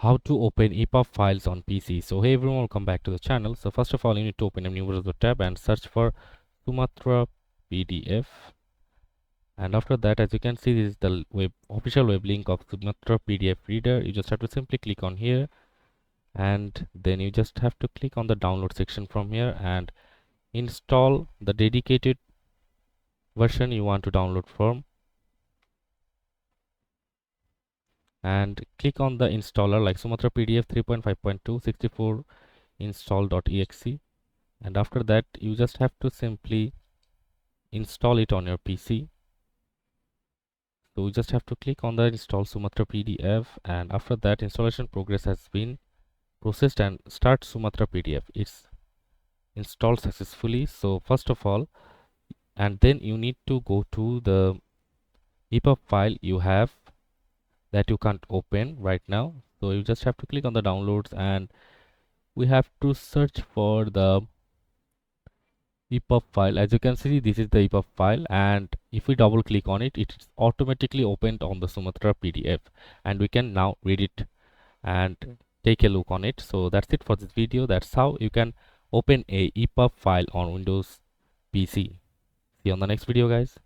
How to open EPUB files on PC. So hey everyone, welcome back to the channel. So first of all, you need to open a new browser tab and search for Sumatra PDF. And after that, as you can see, this is the official web link of Sumatra PDF reader. You just have to simply click on here, and then you just have to click on the download section from here and install the dedicated version you want to download from, and click on the installer like Sumatra PDF 3.5.2 64 install.exe. And after that, you just have to simply install it on your PC. So you just have to click on the install Sumatra PDF, and after that, installation progress has been processed and start Sumatra PDF. It's installed successfully. So first of all, and then you need to go to the EPUB file you have that you can't open right now. So you just have to click on the downloads, and we have to search for the EPUB file. As you can see, this is the EPUB file, and if we double click on it, it's automatically opened on the Sumatra PDF, and we can now read it and take a look on it. So that's it for this video. That's how you can open a EPUB file on Windows PC. See you on the next video, guys.